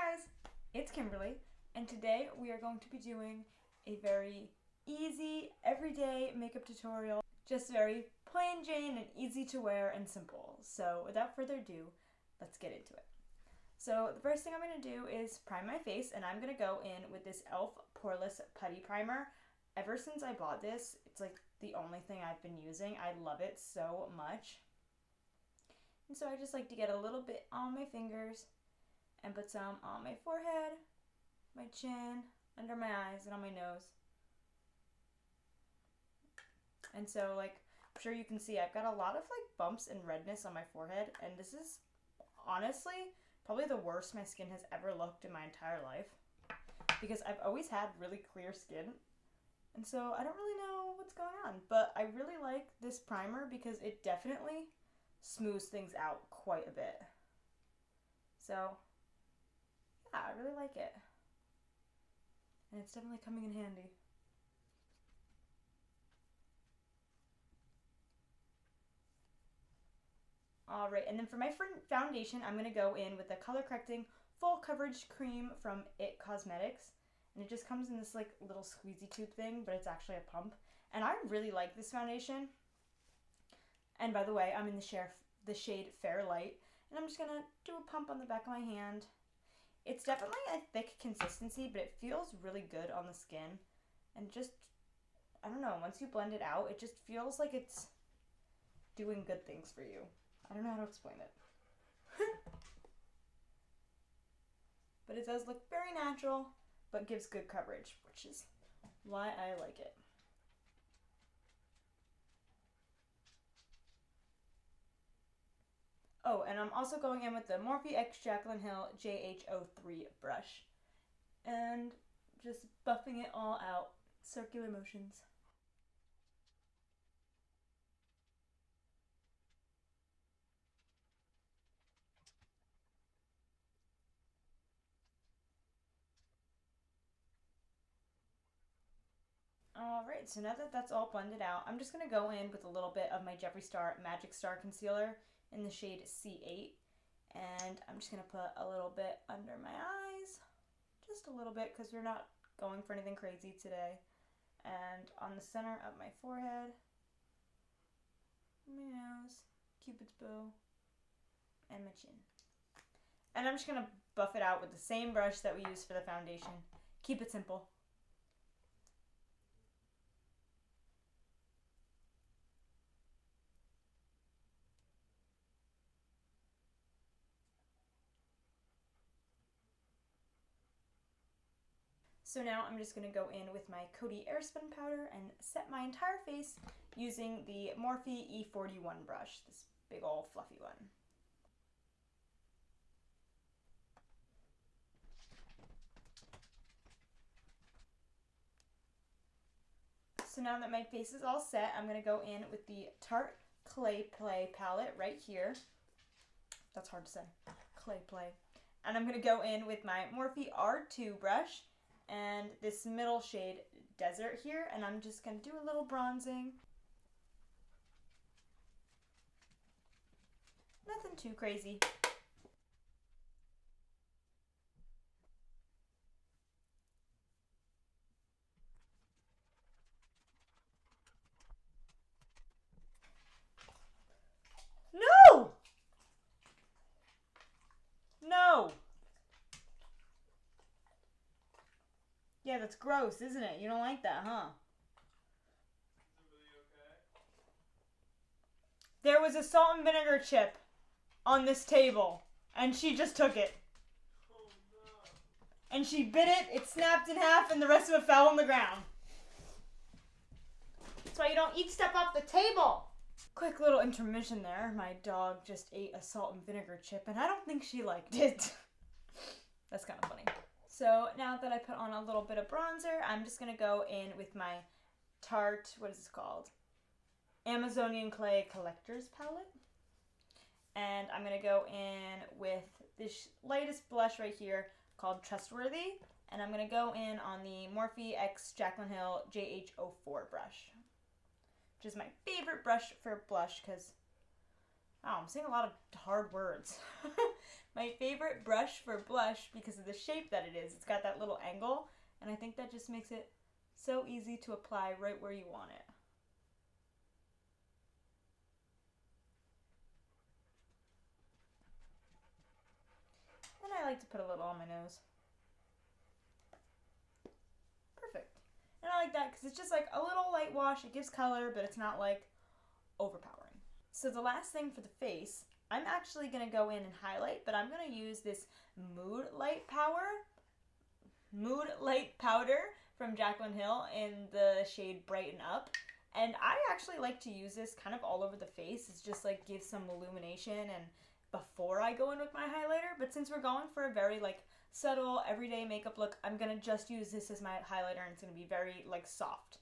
guys, it's Kimberly, and today we are going to be doing a very easy, everyday makeup tutorial. Just very plain Jane and easy to wear and simple. So without further ado, let's get into it. So the first thing I'm going to do is prime my face, and I'm going to go in with this e.l.f. Poreless Putty Primer. Ever since I bought this, it's like the only thing I've been using. I love it so much. And so I just like to get a little bit on my fingers and put some on my forehead, my chin, under my eyes, and on my nose. And so, like, I'm sure you can see I've got a lot of like bumps and redness on my forehead, and this is honestly probably the worst my skin has ever looked in my entire life, because I've always had really clear skin, and so I don't really know what's going on. But I really like this primer because it definitely smooths things out quite a bit. So yeah, I really like it, and it's definitely coming in handy. Alright, and then for my foundation, I'm going to go in with the Color Correcting Full Coverage Cream from IT Cosmetics. And it just comes in this like little squeezy tube thing, but it's actually a pump. And I really like this foundation. And by the way, I'm in the shade Fair Light. And I'm just going to do a pump on the back of my hand. It's definitely a thick consistency, but it feels really good on the skin. And just, I don't know, once you blend it out, it just feels like it's doing good things for you. I don't know how to explain it. But it does look very natural, but gives good coverage, which is why I like it. Oh, and I'm also going in with the Morphe X Jaclyn Hill JH03 brush. And just buffing it all out. Circular motions. Alright, so now that that's all blended out, I'm just going to go in with a little bit of my Jeffree Star Magic Star Concealer in the shade C8. And I'm just going to put a little bit under my eyes. Just a little bit, because we're not going for anything crazy today. And on the center of my forehead, my nose, Cupid's bow, and my chin. And I'm just going to buff it out with the same brush that we used for the foundation. Keep it simple. So now I'm just going to go in with my Coty Airspun powder and set my entire face using the Morphe E41 brush, this big old fluffy one. So now that my face is all set, I'm going to go in with the Tarte Clay Play palette right here. That's hard to say. Clay Play. And I'm going to go in with my Morphe R2 brush and this middle shade Desert here, and I'm just going to do a little bronzing. Nothing too crazy. No! No! Yeah, that's gross, isn't it? You don't like that, huh? There was a salt and vinegar chip on this table, and she just took it. Oh, no. And she bit it, it snapped in half, and the rest of it fell on the ground. That's why you don't eat stuff off the table. Quick little intermission there. My dog just ate a salt and vinegar chip, and I don't think she liked it. That's kind of funny. So now that I put on a little bit of bronzer, I'm just going to go in with my Tarte, what is this called? Amazonian Clay Collector's Palette. And I'm going to go in with this lightest blush right here called Trustworthy. And I'm going to go in on the Morphe X Jaclyn Hill JH04 brush, which is my favorite brush for blush because Wow, I'm saying a lot of hard words. My favorite brush for blush because of the shape that it is. It's got that little angle, and I think that just makes it so easy to apply right where you want it. And I like to put a little on my nose. Perfect. And I like that because it's just like a little light wash. It gives color, but it's not like overpowering. So the last thing for the face, I'm actually going to go in and highlight, but I'm going to use this Mood Light Powder from Jaclyn Hill in the shade Brighten Up. And I actually like to use this kind of all over the face. It's just like gives some illumination and before I go in with my highlighter. But since we're going for a very like subtle everyday makeup look, I'm going to just use this as my highlighter and it's going to be very like soft.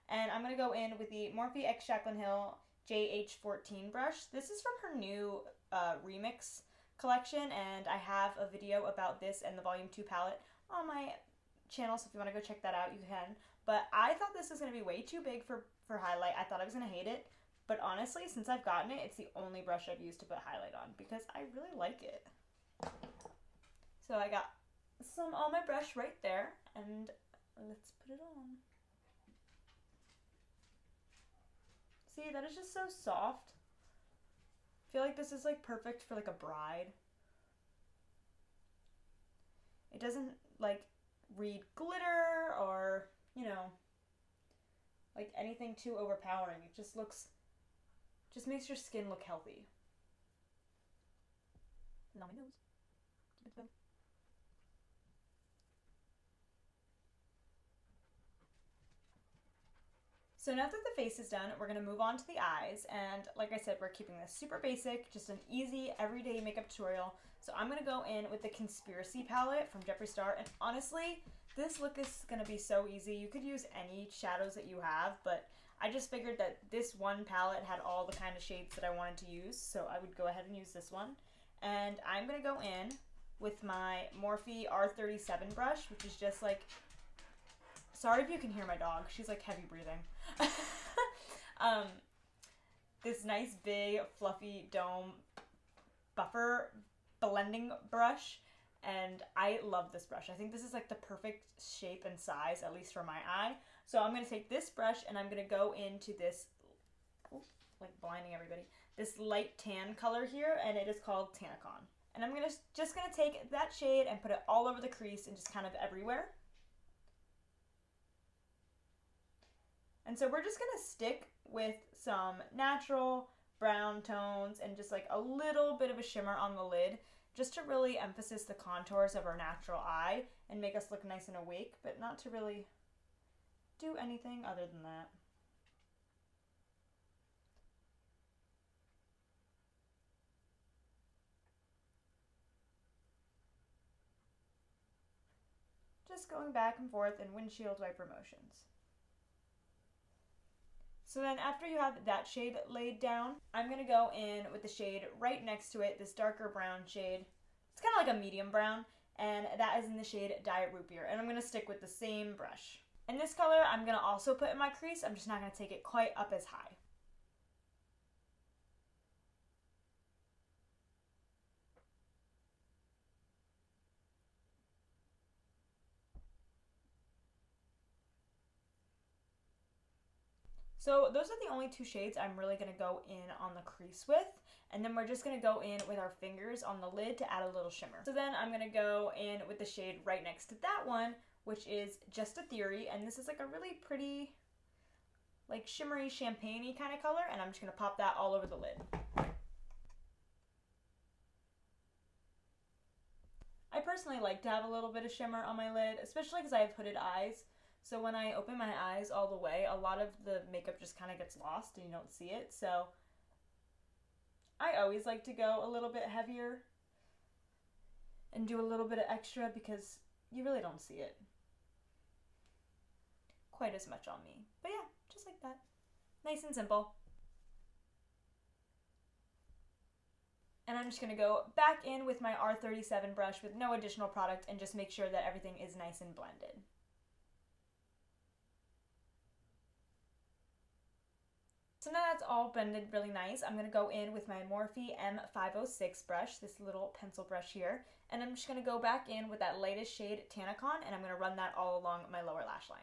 And I'm going to go in with the Morphe x Jaclyn Hill JH14 brush. This is from her new remix collection, and I have a video about this and the Volume 2 palette on my channel, so if you want to go check that out, you can. But I thought this was going to be way too big for highlight. I thought I was going to hate it, but honestly, since I've gotten it, it's the only brush I've used to put highlight on because I really like it. So I got some on my brush right there, and let's put it on. See, that is just so soft. I feel like this is like perfect for like a bride. It doesn't like read glitter or, you know, like anything too overpowering. It just makes your skin look healthy. And on my nose. So now that the face is done, we're going to move on to the eyes, and like I said, we're keeping this super basic, just an easy, everyday makeup tutorial. So I'm going to go in with the Conspiracy palette from JEFREE Star, and honestly, this look is going to be so easy. You could use any shadows that you have, but I just figured that this one palette had all the kind of shades that I wanted to use, so I would go ahead and use this one. And I'm going to go in with my Morphe R37 brush, which is just like, sorry if you can hear my dog, she's like heavy breathing. This nice big fluffy dome buffer blending brush, and I love this brush. I think this is like the perfect shape and size, at least for my eye. So I'm going to take this brush and I'm going to go into this, like blinding everybody, this light tan color here, and it is called Tanacon. And I'm just going to take that shade and put it all over the crease and just kind of everywhere. And so we're just going to stick with some natural brown tones and just like a little bit of a shimmer on the lid just to really emphasize the contours of our natural eye and make us look nice and awake, but not to really do anything other than that. Just going back and forth in windshield wiper motions. So then after you have that shade laid down, I'm going to go in with the shade right next to it, this darker brown shade. It's kind of like a medium brown, and that is in the shade Diet Root Beer. And I'm going to stick with the same brush. And this color I'm going to also put in my crease. I'm just not going to take it quite up as high. So those are the only two shades I'm really going to go in on the crease with, and then we're just going to go in with our fingers on the lid to add a little shimmer. So then I'm going to go in with the shade right next to that one, which is Just a Theory, and this is like a really pretty, like shimmery champagne-y kind of color, and I'm just going to pop that all over the lid. I personally like to have a little bit of shimmer on my lid, especially because I have hooded eyes. So when I open my eyes all the way, a lot of the makeup just kind of gets lost and you don't see it. So I always like to go a little bit heavier and do a little bit of extra because you really don't see it quite as much on me. But yeah, just like that. Nice and simple. And I'm just going to go back in with my R37 brush with no additional product and just make sure that everything is nice and blended. So now that's all blended really nice, I'm going to go in with my Morphe M506 brush, this little pencil brush here, and I'm just going to go back in with that lightest shade Tanacon, and I'm going to run that all along my lower lash line.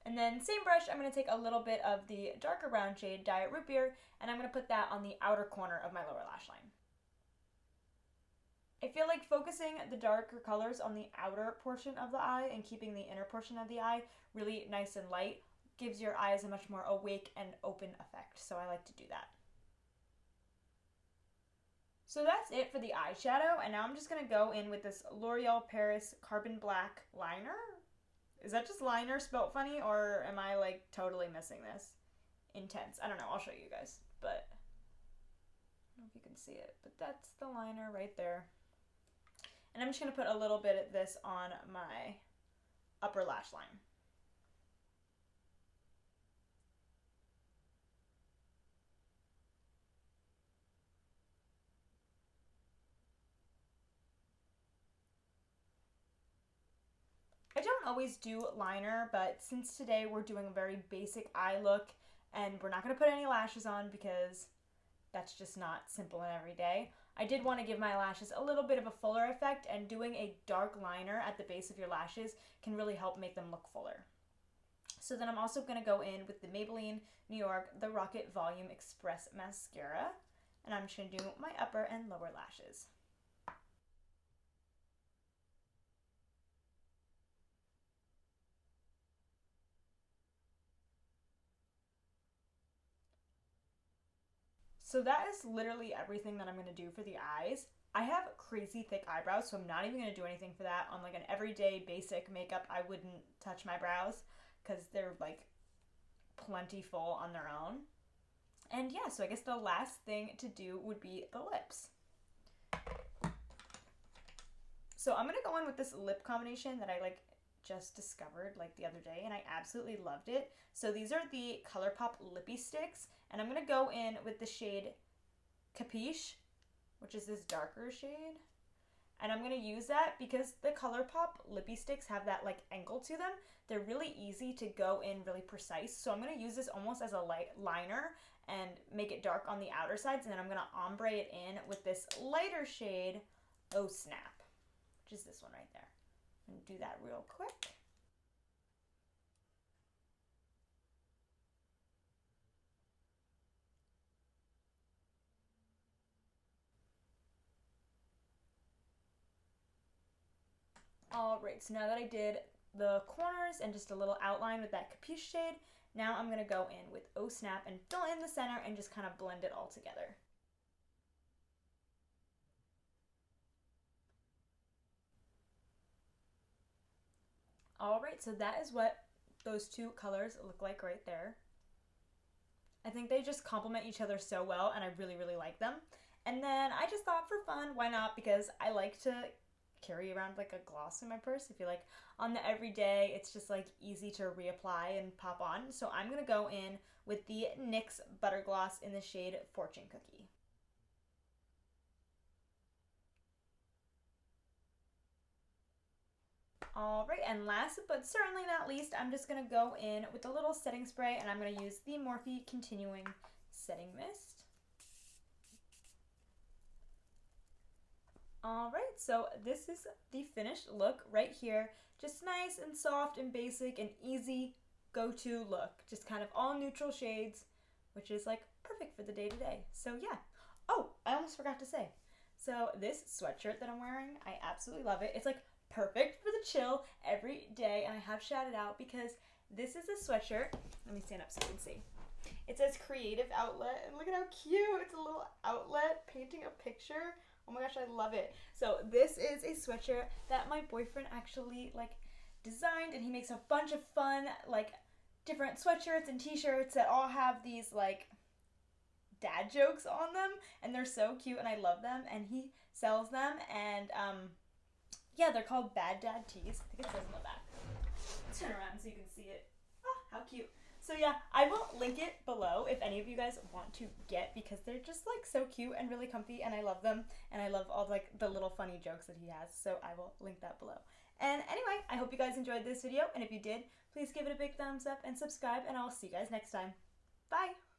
And then same brush, I'm going to take a little bit of the darker brown shade Diet Root Beer, and I'm going to put that on the outer corner of my lower lash line. I feel like focusing the darker colors on the outer portion of the eye and keeping the inner portion of the eye really nice and light gives your eyes a much more awake and open effect, so I like to do that. So that's it for the eyeshadow, and now I'm just going to go in with this L'Oreal Paris Carbon Black liner. Is that just liner spelt funny, or am I like totally missing this? Intense. I don't know, I'll show you guys, but I don't know if you can see it, but that's the liner right there. And I'm just going to put a little bit of this on my upper lash line. I don't always do liner, but since today we're doing a very basic eye look and we're not going to put any lashes on because that's just not simple and everyday, I did want to give my lashes a little bit of a fuller effect, and doing a dark liner at the base of your lashes can really help make them look fuller. So then I'm also going to go in with the Maybelline New York The Rocket Volume Express Mascara, and I'm just going to do my upper and lower lashes. So that is literally everything that I'm going to do for the eyes. I have crazy thick eyebrows, so I'm not even going to do anything for that. On like an everyday basic makeup, I wouldn't touch my brows because they're like plentiful on their own. And yeah, so I guess the last thing to do would be the lips. So I'm going to go in with this lip combination that I like just discovered like the other day, and I absolutely loved it. So these are the ColourPop Lippie Sticks, and I'm going to go in with the shade Capiche, which is this darker shade. And I'm going to use that because the ColourPop Lippie Sticks have that like angle to them. They're really easy to go in really precise. So I'm going to use this almost as a light liner and make it dark on the outer sides. And then I'm going to ombre it in with this lighter shade, Oh Snap, which is this one right there. I'm going to do that real quick. Alright, so now that I did the corners and just a little outline with that Capiche shade, now I'm going to go in with Oh Snap and fill in the center and just kind of blend it all together. Alright, so that is what those two colors look like right there. I think they just complement each other so well, and I really, really like them. And then I just thought for fun, why not? Because I like to carry around like a gloss in my purse. I feel like on the everyday, it's just like easy to reapply and pop on. So I'm going to go in with the NYX Butter Gloss in the shade Fortune Cookie. Alright, and last but certainly not least, I'm just going to go in with a little setting spray, and I'm going to use the Morphe Continuing Setting Mist. Alright, so this is the finished look right here. Just nice and soft and basic and easy go-to look. Just kind of all neutral shades, which is like perfect for the day-to-day. So yeah. Oh, I almost forgot to say. So this sweatshirt that I'm wearing, I absolutely love it. It's like perfect for the chill every day, and I have shouted out because this is a sweatshirt. Let me stand up so you can see. It says Creative Outlet, and look at how cute. It's a little outlet painting a picture. Oh my gosh, I love it. So this is a sweatshirt that my boyfriend actually like designed, and he makes a bunch of fun like different sweatshirts and t-shirts that all have these like dad jokes on them, and they're so cute and I love them, and he sells them, and yeah, they're called Bad Dad Tees. I think it says on the back. Turn around so you can see it. Oh, how cute. So yeah, I will link it below if any of you guys want to get, because they're just like so cute and really comfy, and I love them, and I love all like the little funny jokes that he has, so I will link that below. And anyway, I hope you guys enjoyed this video, and if you did, please give it a big thumbs up and subscribe, and I'll see you guys next time. Bye!